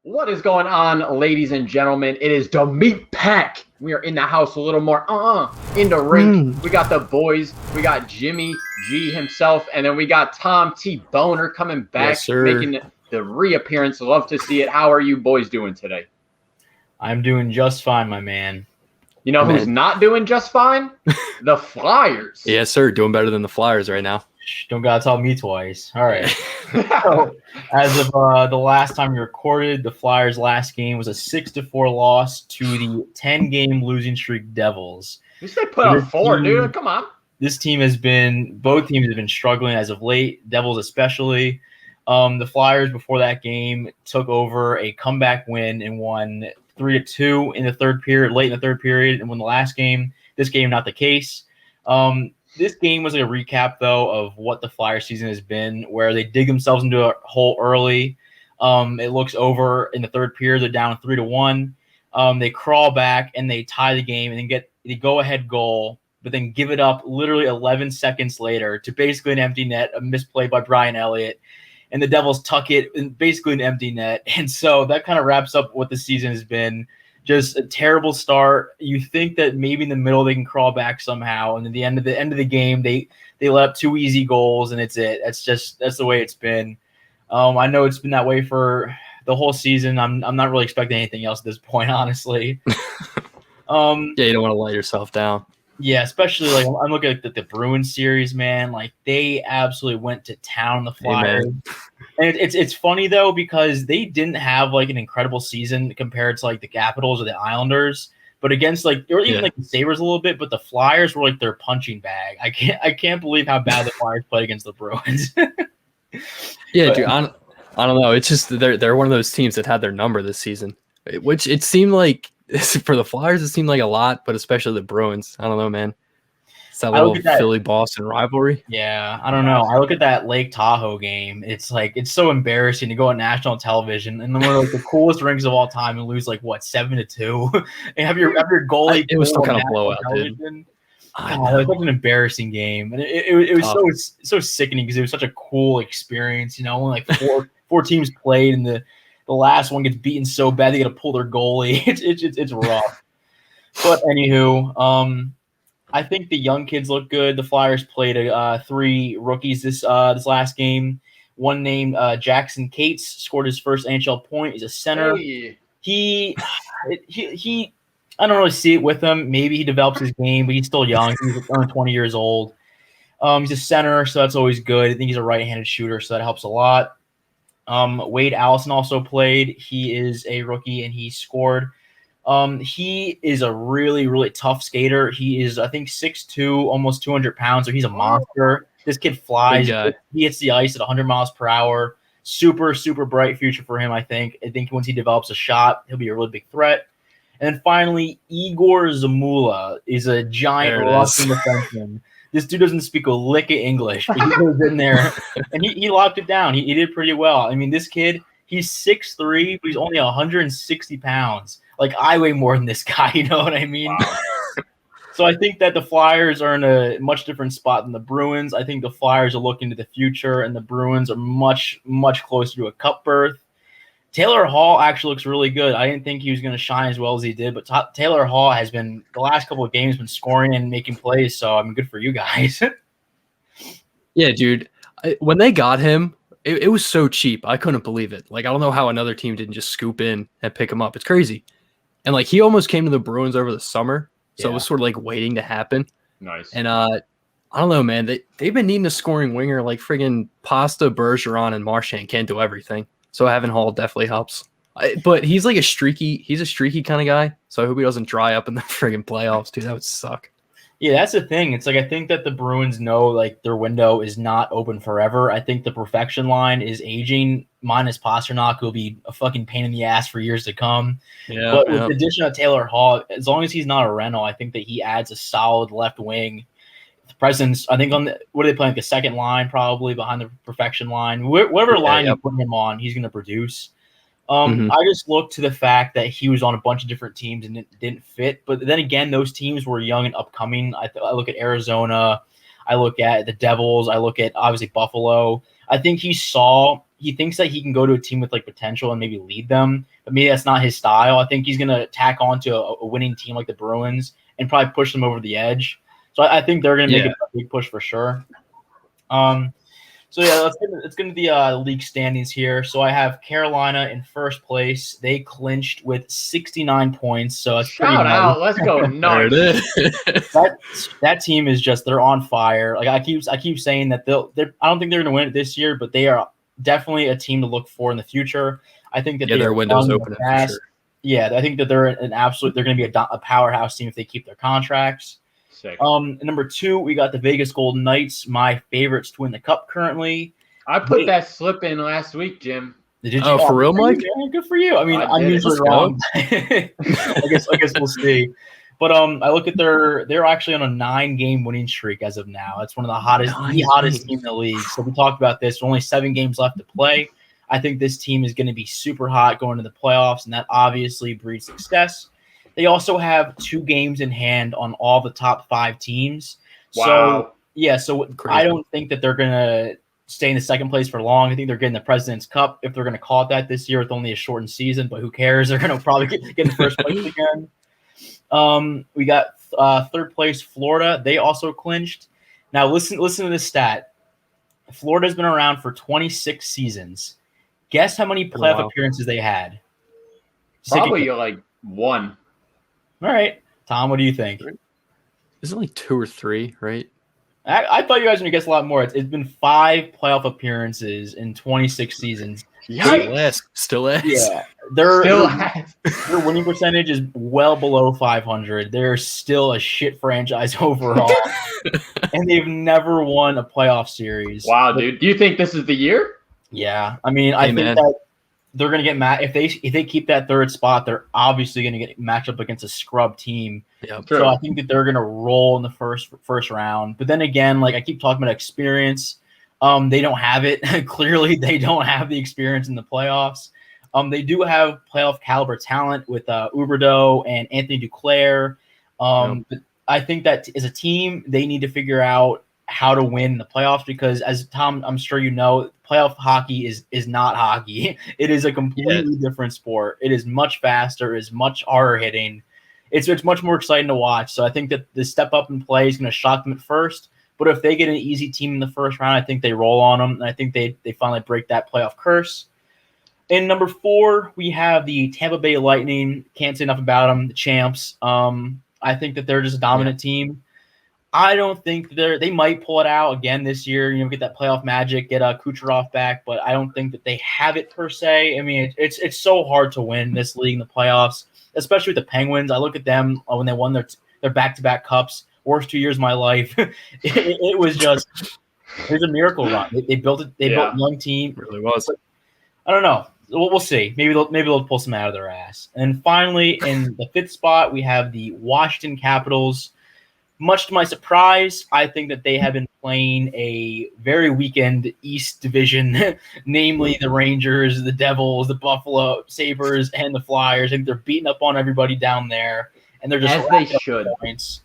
What is going on, ladies and gentlemen? It is the Meat Pack. We are in the house a little more into Rink. We got the boys. We got Jimmy G himself, and then we got Tom T Boner coming back, making the reappearance. Love to see it. How are you boys doing today? I'm doing just fine, my man. You know who's not doing just fine? The Flyers. Yes, sir. Doing better than the Flyers right now. Don't gotta tell me twice. All right. So, as of the last time we recorded, the Flyers' last game was a 6-4 loss to the 10-game losing streak Devils. You say put up 4, dude. Come on. Both teams have been struggling as of late. Devils especially. The Flyers before that game took over a comeback win and won 3-2 in the third period, late in the third period, and won the last game. This game, not the case. This game was like a recap, though, of what the Flyers season has been, where they dig themselves into a hole early. It looks over in the third period. They're down 3-1. They crawl back and they tie the game and then get the go-ahead goal, but then give it up literally 11 seconds later to basically an empty net, a misplay by Brian Elliott. And the Devils tuck it in basically an empty net. And so that kind of wraps up what the season has been. Just a terrible start. You think that maybe in the middle they can crawl back somehow, and at the end of the game they let up 2 easy goals, and it's it. That's the way it's been. I know it's been that way for the whole season. I'm not really expecting anything else at this point, honestly. Yeah, you don't want to let yourself down. Yeah, especially like I'm looking at the Bruins series, man. Like they absolutely went to town, the Flyers. And it's funny though because they didn't have like an incredible season compared to like the Capitals or the Islanders, but against like or even like the Sabres a little bit. But the Flyers were like their punching bag. I can't believe how bad the Flyers played against the Bruins. Yeah, dude. I don't know. It's just they're one of those teams that had their number this season, which it seemed like. For the Flyers, it seemed like a lot, but especially the Bruins. I don't know, man. It's that little Philly-Boston rivalry. Yeah, I don't know. I look at that Lake Tahoe game. It's like it's so embarrassing to go on national television and one of like the coolest rings of all time and lose like what 7-2 and have your goalie. It was some kind of blowout, dude. It was like an embarrassing game, and it was so sickening because it was such a cool experience. You know, when like four teams played and the last one gets beaten so bad they got to pull their goalie. It's rough. But anywho, I think the young kids look good. The Flyers played 3 rookies this last game. One named Jackson Cates scored his first NHL point. He's a center. Hey. He I don't really see it with him. Maybe he develops his game, but he's still young. He's only 20 years old. He's a center, so that's always good. I think he's a right-handed shooter, so that helps a lot. Wade Allison also played. He is a rookie, and he scored. He is a really, really tough skater. He is, I think, 6'2", almost 200 pounds, so he's a monster. This kid flies. He hits the ice at 100 miles per hour. Super, super bright future for him, I think. I think once he develops a shot, he'll be a really big threat. And then finally, Igor Zamula is a giant Russian defenseman. This dude doesn't speak a lick of English, but he goes in there and he locked it down. He did pretty well. I mean, this kid, he's 6'3", but he's only 160 pounds. Like, I weigh more than this guy, you know what I mean? Wow. So I think that the Flyers are in a much different spot than the Bruins. I think the Flyers are looking to the future, and the Bruins are much, much closer to a cup berth. Taylor Hall actually looks really good. I didn't think he was going to shine as well as he did, but Taylor Hall has been the last couple of games been scoring and making plays. So I'm good for you guys. Yeah, dude. When they got him, it was so cheap. I couldn't believe it. Like I don't know how another team didn't just scoop in and pick him up. It's crazy. And like he almost came to the Bruins over the summer, so it was sort of like waiting to happen. Nice. And I don't know, man. They've been needing a scoring winger like friggin' Pasta, Bergeron, and Marchand can't do everything. So having Hall definitely helps. But he's like a streaky kind of guy. So I hope he doesn't dry up in the friggin' playoffs, dude. That would suck. Yeah, that's the thing. It's like I think that the Bruins know like their window is not open forever. I think the perfection line is aging. Minus Pasternak, who'll be a fucking pain in the ass for years to come. Yeah, but with the addition of Taylor Hall, as long as he's not a rental, I think that he adds a solid left wing presence. I think what are they playing? Like the second line, probably behind the perfection line. Whatever line you put him on, he's going to produce. I just look to the fact that he was on a bunch of different teams and it didn't fit. But then again, those teams were young and upcoming. I look at Arizona. I look at the Devils. I look at, obviously, Buffalo. I think he saw he thinks that he can go to a team with like potential and maybe lead them, but maybe that's not his style. I think he's going to tack on to a winning team like the Bruins and probably push them over the edge. So I think they're going to make a big push for sure. So yeah, let's get into the league standings here. So I have Carolina in first place. They clinched with 69 points. So it's shout out, let's go nuts. That team is they're on fire. Like I keep saying that I don't think they're going to win it this year, but they are definitely a team to look for in the future. I think that their window's open for sure. Yeah, I think that they're they're going to be a powerhouse team if they keep their contracts. Sick. Number 2, we got the Vegas Golden Knights, my favorites to win the cup currely. I put that slip in last week, Jim. Did you? Oh, for real, Mike? Yeah, good for you. I mean, I'm usually wrong. I guess we'll see. But I look at they're actually on a 9-game winning streak as of now. It's one of the hottest team in the league. So we talked about this. Only 7 games left to play. I think this team is going to be super hot going to the playoffs, and that obviously breeds success. They also have 2 games in hand on all the top 5 teams. Wow. So crazy. I don't think that they're going to stay in the second place for long. I think they're getting the President's Cup, if they're going to call it that this year with only a shortened season, but who cares? They're going to probably get in first place again. We got third place Florida. They also clinched. Now listen to this stat. Florida's been around for 26 seasons. Guess how many playoff appearances they had? Probably like 1. All right. Tom, what do you think? Is it like 2 or 3, right? I thought you guys were going to guess a lot more. It's been 5 playoff appearances in 26 seasons. Still is. Yeah. Their winning percentage is well below 500. They're still a shit franchise overall. And they've never won a playoff series. Wow, dude. Do you think this is the year? Yeah. I mean, I think that they're going to get mad if they keep that third spot. They're obviously going to get matched up against a scrub team. Yeah, so I think that they're going to roll in the first round. But then again, like I keep talking about experience, they don't have it. Clearly, they don't have the experience in the playoffs. They do have playoff caliber talent with Huberdeau and Anthony Duclair. But I think that as a team, they need to figure out how to win the playoffs because, as Tom, I'm sure you know, playoff hockey is not hockey. It is a completely different sport. It is much faster, it is much harder hitting. It's much more exciting to watch. So I think that the step up in play is going to shock them at first. But if they get an easy team in the first round, I think they roll on them. And I think they finally break that playoff curse. In number 4, we have the Tampa Bay Lightning. Can't say enough about them, the champs. I think that they're just a dominant team. I don't think they might pull it out again this year, get that playoff magic, get Kucherov back, but I don't think that they have it per se. I mean, it's so hard to win this league in the playoffs, especially with the Penguins. I look at them when they won their back-to-back cups, worst 2 years of my life. it was a miracle run. They built a young team. It really was. I don't know. We'll see. Maybe they'll pull some out of their ass. And finally, in the 5th spot, we have the Washington Capitals. Much to my surprise, I think that they have been playing a very weakened East Division, namely the Rangers, the Devils, the Buffalo Sabres, and the Flyers. I think they're beating up on everybody down there, and they're just as they should. Points.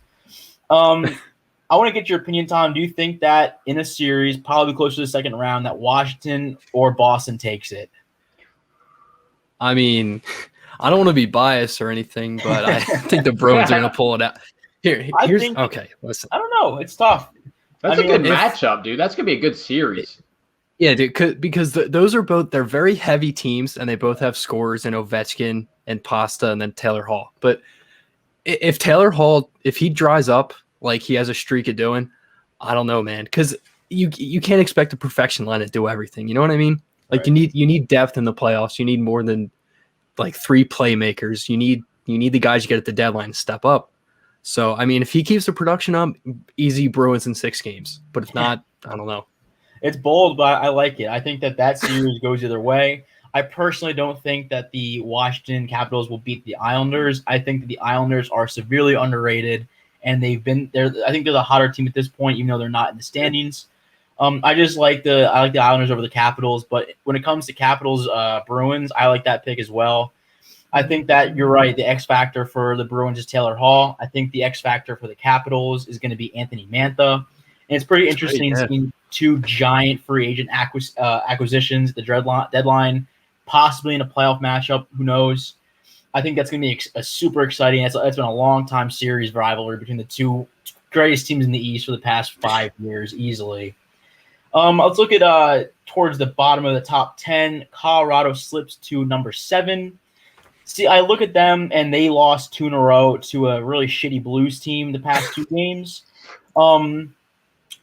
I want to get your opinion, Tom. Do you think that in a series, probably close to the second round, that Washington or Boston takes it? I mean, I don't want to be biased or anything, but I think the Bruins are going to pull it out. Okay, listen. I don't know. It's tough. That's a good matchup, dude. That's going to be a good series. Yeah, dude, because those are they're very heavy teams, and they both have scorers in Ovechkin and Pasta and then Taylor Hall. But if Taylor Hall, if he dries up like he has a streak of doing, I don't know, man. Because you can't expect a perfection line to do everything. You know what I mean? Like right. you need depth in the playoffs. You need more than like 3 playmakers. You need the guys you get at the deadline to step up. So, I mean, if he keeps the production up, easy Bruins in 6 games. But if not, I don't know. It's bold, but I like it. I think that series goes either way. I personally don't think that the Washington Capitals will beat the Islanders. I think that the Islanders are severely underrated, and I think they're the hotter team at this point, even though they're not in the standings. I like the Islanders over the Capitals, but when it comes to Capitals Bruins, I like that pick as well. I think that you're right. The X factor for the Bruins is Taylor Hall. I think the X factor for the Capitals is going to be Anthony Mantha. And it's pretty interesting 2 giant free agent acquisitions at the deadline, possibly in a playoff matchup. Who knows? I think that's going to be a super exciting. It's been a long time series rivalry between the 2 greatest teams in the East for the past 5 years, easily. Let's look at towards the bottom of the top 10. Colorado slips to number 7. See, I look at them, and they lost 2 in a row to a really shitty Blues team the past 2 games.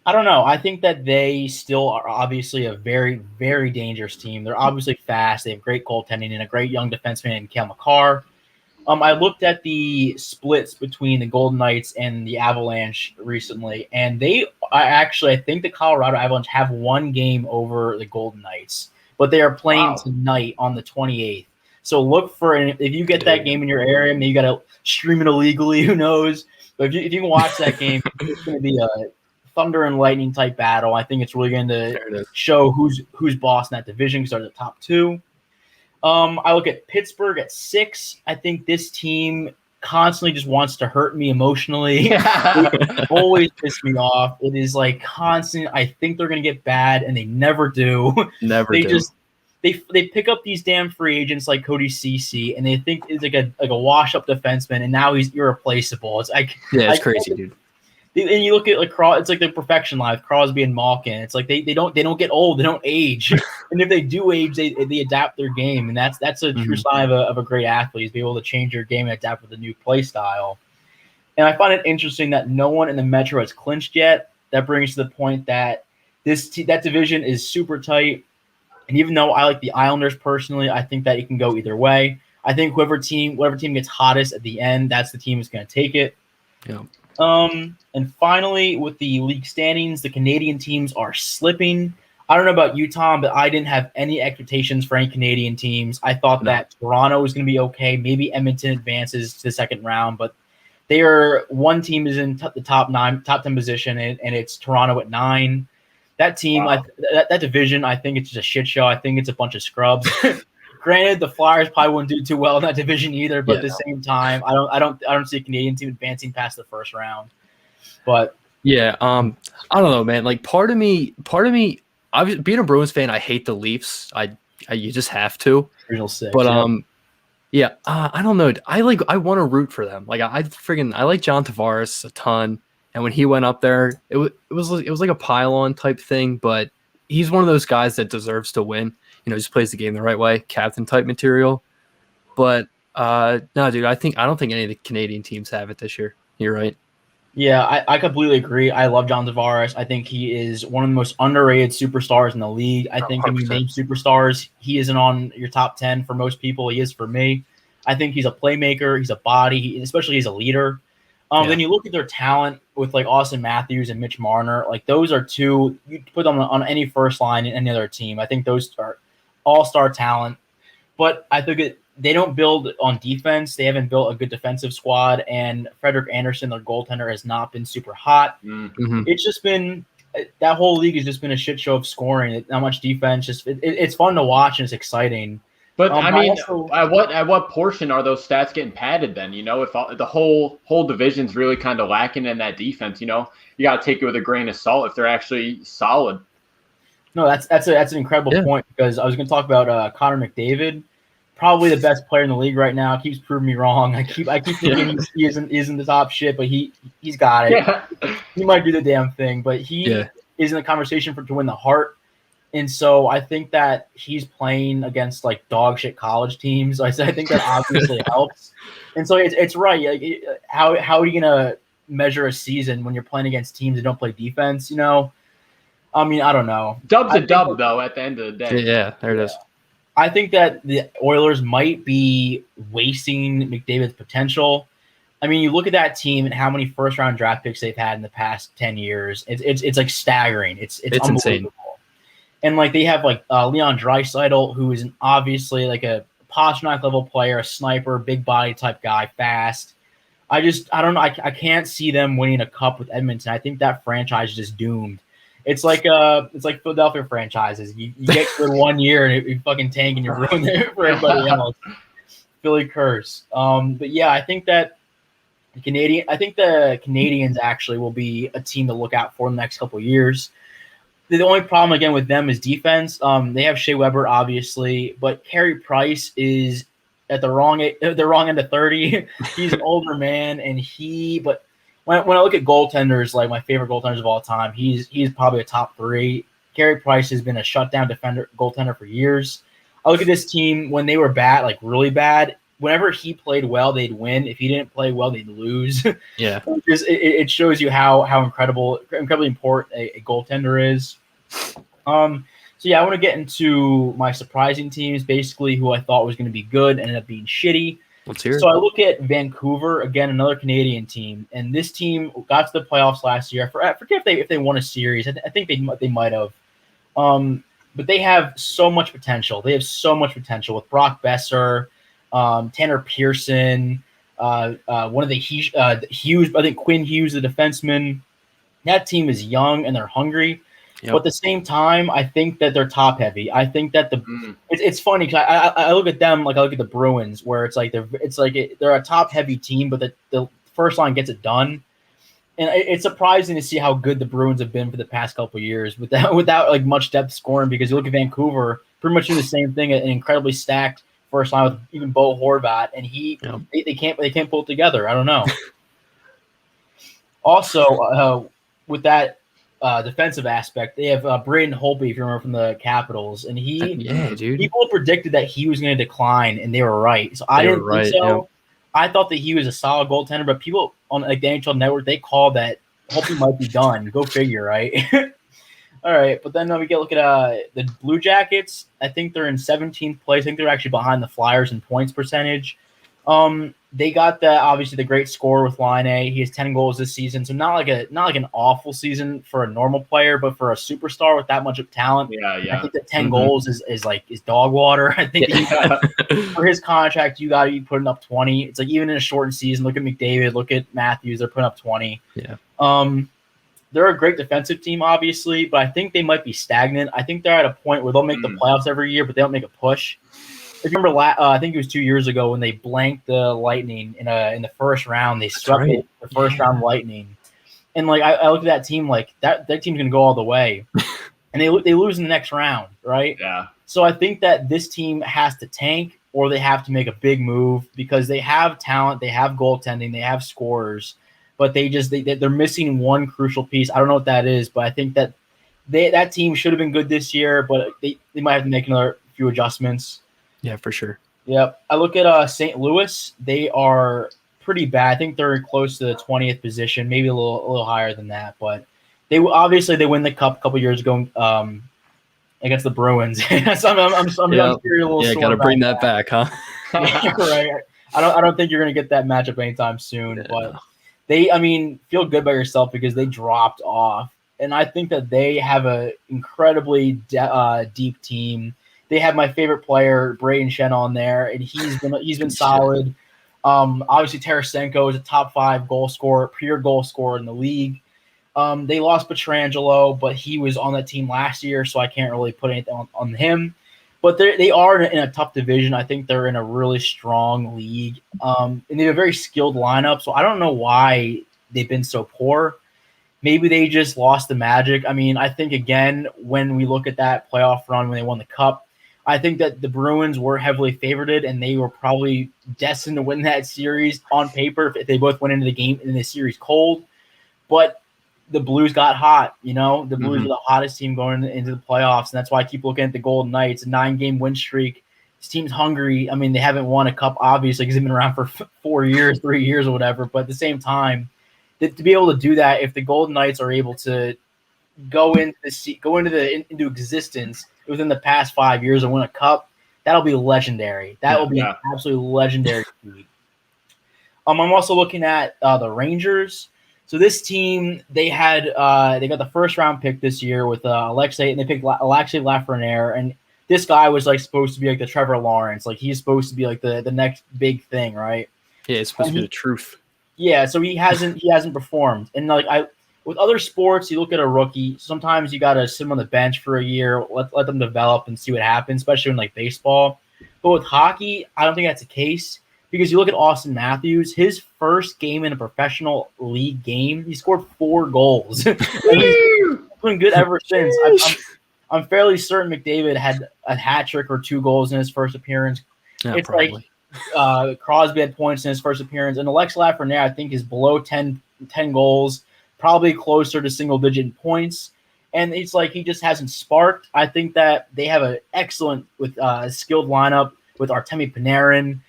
I don't know. I think that they still are obviously a very, very dangerous team. They're obviously fast. They have great goaltending and a great young defenseman in Cale Makar. I looked at the splits between the Golden Knights and the Avalanche recently, and I think the Colorado Avalanche have 1 game over the Golden Knights, but they are playing tonight on the 28th. So look for if you get that game in your area, maybe you got to stream it illegally. Who knows? But if you can watch that game, it's going to be a thunder and lightning type battle. I think it's really going to show who's boss in that division because they're the top 2. I look at Pittsburgh at 6. I think this team constantly just wants to hurt me emotionally. They always piss me off. It is like constant. I think they're going to get bad, and they never do. They pick up these damn free agents like Cody Ceci, and they think it's like a wash-up defenseman, and now he's irreplaceable. It's like it's crazy, dude. And you look at like it's like the perfection line with Crosby and Malkin. It's like they don't get old, they don't age, and if they do age, they adapt their game, and that's a true sign of a great athlete is be able to change your game and adapt with a new play style. And I find it interesting that no one in the Metro has clinched yet. That brings to the point that that division is super tight, and even though I like the Islanders personally, I think that it can go either way. I think whatever team gets hottest at the end, that's the team that's going to take it. Yeah. And finally, with the league standings, the Canadian teams are slipping. I don't know about you, Tom, but I didn't have any expectations for any Canadian teams. I thought that Toronto was going to be okay. Maybe Edmonton advances to the second round, but one team is in the top 10 position, and it's Toronto at 9. That team, that division, I think it's just a shit show. I think it's a bunch of scrubs. Granted, the Flyers probably wouldn't do too well in that division either, but at the same time, I don't see a Canadian team advancing past the first round. But I don't know, man. Like part of me, obviously, being a Bruins fan, I hate the Leafs. You just have to. Original 6. But I don't know. I want to root for them. Like I like John Tavares a ton, and when he went up there, it was like a pile-on type thing. But he's one of those guys that deserves to win. Just plays the game the right way, captain type material. But no, dude, I don't think any of the Canadian teams have it this year. You're right. Yeah, I completely agree. I love John Tavares. I think he is one of the most underrated superstars in the league. I think 100%. When you name superstars, he isn't on your top 10 for most people. He is for me. I think he's a playmaker. He's a body, especially he's a leader. Then you look at their talent with like Austin Matthews and Mitch Marner. Like those are 2 you put them on any first line in any other team. I think those are all-star talent. But I think they don't build on defense. They haven't built a good defensive squad, and Frederik Andersen, their goaltender, has not been super hot. Mm-hmm. It's just been that whole league has just been a shit show of scoring. Not much defense. It's fun to watch and it's exciting. But I mean, at what portion are those stats getting padded then? If the whole division's really kind of lacking in that defense, you got to take it with a grain of salt if they're actually solid. No, that's an incredible point, because I was going to talk about Connor McDavid, probably the best player in the league right now. Keeps proving me wrong. I keep thinking he isn't the top shit, but he's got it. Yeah. He might do the damn thing, but he is in the conversation to win the Hart. And so I think that he's playing against like dog shit college teams. I think that obviously helps. And so it's right. Like, how are you gonna measure a season when you're playing against teams that don't play defense? I mean, I don't know. Dub's a dub, though, at the end of the day. Yeah, there it is. I think that the Oilers might be wasting McDavid's potential. I mean, you look at that team and how many first-round draft picks they've had in the past 10 years. It's like staggering. It's insane. And like they have like Leon Draisaitl, who is obviously like a Pastrnak level player, a sniper, big body type guy, fast. I don't know. I can't see them winning a cup with Edmonton. I think that franchise is just doomed. It's like Philadelphia franchises. You get good 1 year and you fucking tank and you ruin it for everybody else. Philly curse. But yeah, I think that the Canadians actually will be a team to look out for in the next couple of years. The only problem again with them is defense. They have Shea Weber obviously, but Carey Price is at the wrong end of 30. He's an older man, and but when I look at goaltenders, like my favorite goaltenders of all time, he's probably a top 3. Carey Price has been a shutdown goaltender for years. I look at this team when they were bad, like really bad. Whenever he played well, they'd win. If he didn't play well, they'd lose. Yeah, it shows you how incredibly important a goaltender is. So yeah, I want to get into my surprising teams, basically who I thought was going to be good, ended up being shitty. let's hear it. So I look at Vancouver, again, another Canadian team, and this team got to the playoffs last year. I forget if they won a series. I think they might have. But they have so much potential. They have so much potential with Brock Besser, Tanner Pearson, one of the Hughes. I think Quinn Hughes, the defenseman. That team is young and they're hungry. Yep. But at the same time, I think that they're top heavy. I think that it's funny because I look at them like I look at the Bruins, where it's like they're a top heavy team, but the first line gets it done. And it's surprising to see how good the Bruins have been for the past couple of years without like much depth scoring. Because you look at Vancouver, pretty much do the same thing, an incredibly stacked first line with even Bo Horvat, and they can't pull it together. I don't know. Also, with that defensive aspect, they have Braden Holtby, if you remember, from the Capitals, and people predicted that he was going to decline, and they were right. So I didn't think so. Yeah. I thought that he was a solid goaltender, but people on like the NHL Network, they call that Holtby might be done. Go figure, right? All right, but then we look at the Blue Jackets. I think they're in 17th place. I think they're actually behind the Flyers in points percentage. They got obviously the great scorer with Laine. He has 10 goals this season, so not like an awful season for a normal player, but for a superstar with that much of talent, I think that 10 goals is dog water. I think for his contract, you got to be putting up 20. It's like even in a shortened season, look at McDavid, look at Matthews, they're putting up 20. Yeah. They're a great defensive team, obviously, but I think they might be stagnant. I think they're at a point where they'll make the playoffs every year, but they don't make a push. If you remember, I think it was 2 years ago when they blanked the Lightning in the first round. They swept the first round Lightning, and like I look at that team, like that team's gonna go all the way, and they lose in the next round, right? Yeah. So I think that this team has to tank, or they have to make a big move because they have talent, they have goaltending, they have scorers, but they're missing one crucial piece. I don't know what that is, but I think that that team should have been good this year, but they might have to make another few adjustments. Yeah, for sure. Yep. I look at St. Louis. They are pretty bad. I think they're close to the 20th position, maybe a little higher than that. But they win the cup a couple years ago against the Bruins. So I'm got to bring that back, huh? Right. I don't think you're going to get that matchup anytime soon. But feel good about yourself because they dropped off, and I think that they have an incredibly deep team. They have my favorite player, Braden Shen, on there, and he's been solid. Obviously, Tarasenko is a top 5 pure goal scorer in the league. They lost Pietrangelo, but he was on that team last year, so I can't really put anything on him. But they are in a tough division. I think they're in a really strong league, and they have a very skilled lineup. So I don't know why they've been so poor. Maybe they just lost the magic. I mean, I think, again, when we look at that playoff run when they won the cup, I think that the Bruins were heavily favorited, and they were probably destined to win that series on paper if they both went into the game in the series cold. But the Blues got hot. The Blues are the hottest team going into the playoffs, and that's why I keep looking at the Golden Knights. A 9-game win streak. This team's hungry. I mean, they haven't won a cup, obviously, because they've been around for 3 years or whatever. But at the same time, to be able to do that, if the Golden Knights are able to go into existence within the past 5 years and win a cup, that'll be legendary. That will be an absolutely legendary feat. I'm also looking at the Rangers. So this team, they got the first round pick this year with Alexei, and they picked Alexei Lafreniere, and this guy was like supposed to be like the Trevor Lawrence, like he's supposed to be like the next big thing, right? Yeah, it's supposed to be the truth. Yeah, so he hasn't performed, and like with other sports, you look at a rookie, sometimes you got to sit him on the bench for a year, let them develop and see what happens, especially in like baseball. But with hockey, I don't think that's the case because you look at Austin Matthews, his first game in a professional league game, he scored 4 goals. been good ever since. I'm fairly certain McDavid had a hat trick or 2 goals in his first appearance. Yeah, It's probably. like Crosby had points in his first appearance, and Alex Lafreniere, I think, is below 10 goals, probably closer to single-digit in points. And it's like he just hasn't sparked. I think that they have an excellent skilled lineup with Artemi Panarin.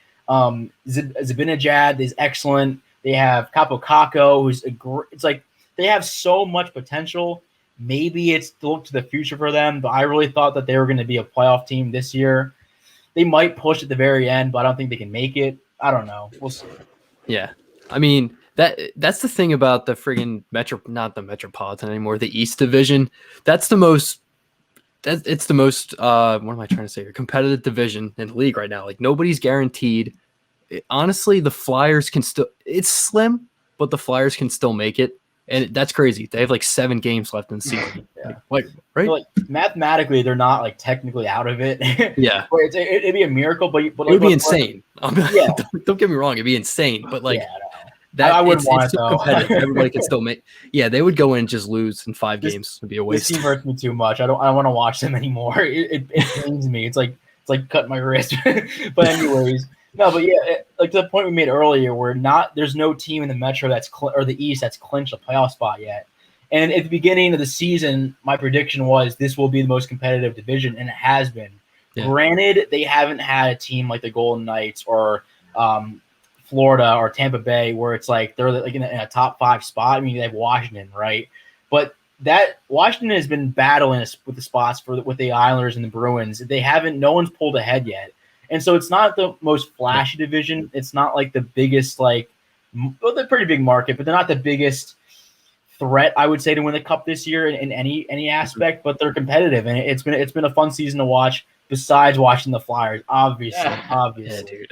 Zibanejad is excellent. They have Capo Caco, who's it's like they have so much potential. Maybe it's to look to the future for them, but I really thought that they were going to be a playoff team this year. They might push at the very end, but I don't think they can make it. I don't know. We'll see. Yeah. I mean, that's the thing about the friggin' not the Metropolitan anymore, the East Division. It's the most what am I trying to say here? Competitive division in the league right now. Like nobody's guaranteed. Honestly, the Flyers can still, it's slim, but the Flyers can still make it. And that's crazy. They have like 7 games left in the season. Yeah. Like, right? So, like, mathematically, they're not like technically out of it. Yeah. It'd be a miracle, but it would be insane. Yeah. Don't get me wrong. It'd be insane. But like, I wouldn't want it's it, so though. competitive. Everybody can still make. Yeah, they would go in and just lose in 5 games. It'd be a This waste. team hurts me too much. I don't want to watch them anymore. It pains me. It's like cutting my wrist. But anyways, no. But yeah, like to the point we made earlier, there's no team in the Metro or the East that's clinched a playoff spot yet. And at the beginning of the season, my prediction was this will be the most competitive division, and it has been. Yeah. Granted, they haven't had a team like the Golden Knights or Florida or Tampa Bay where it's like they're like in a top 5 spot. I mean, they have Washington, right? But that Washington has been battling with the spots with the Islanders and the Bruins. No one's pulled ahead yet. And so it's not the most flashy division. It's not like the biggest, they're a pretty big market, but they're not the biggest threat, I would say, to win the cup this year in any aspect, but they're competitive. And it's been a fun season to watch besides watching the Flyers, obviously. Yeah, dude.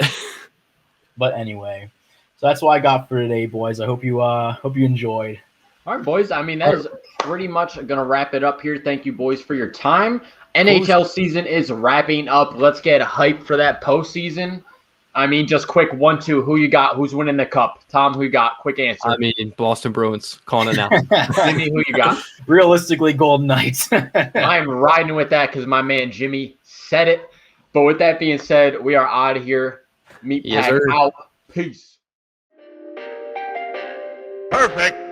But anyway, so that's what I got for today, boys. I hope you enjoyed. All right, boys. I mean, that is pretty much going to wrap it up here. Thank you, boys, for your time. NHL season is wrapping up. Let's get hyped for that postseason. I mean, just quick 1-2. Who you got? Who's winning the cup? Tom, who you got? Quick answer. I mean, Boston Bruins. Calling it now. Jimmy, who you got? Realistically, Golden Knights. I'm riding with that because my man Jimmy said it. But with that being said, we are out of here. Meat Pack out. Peace. Perfect.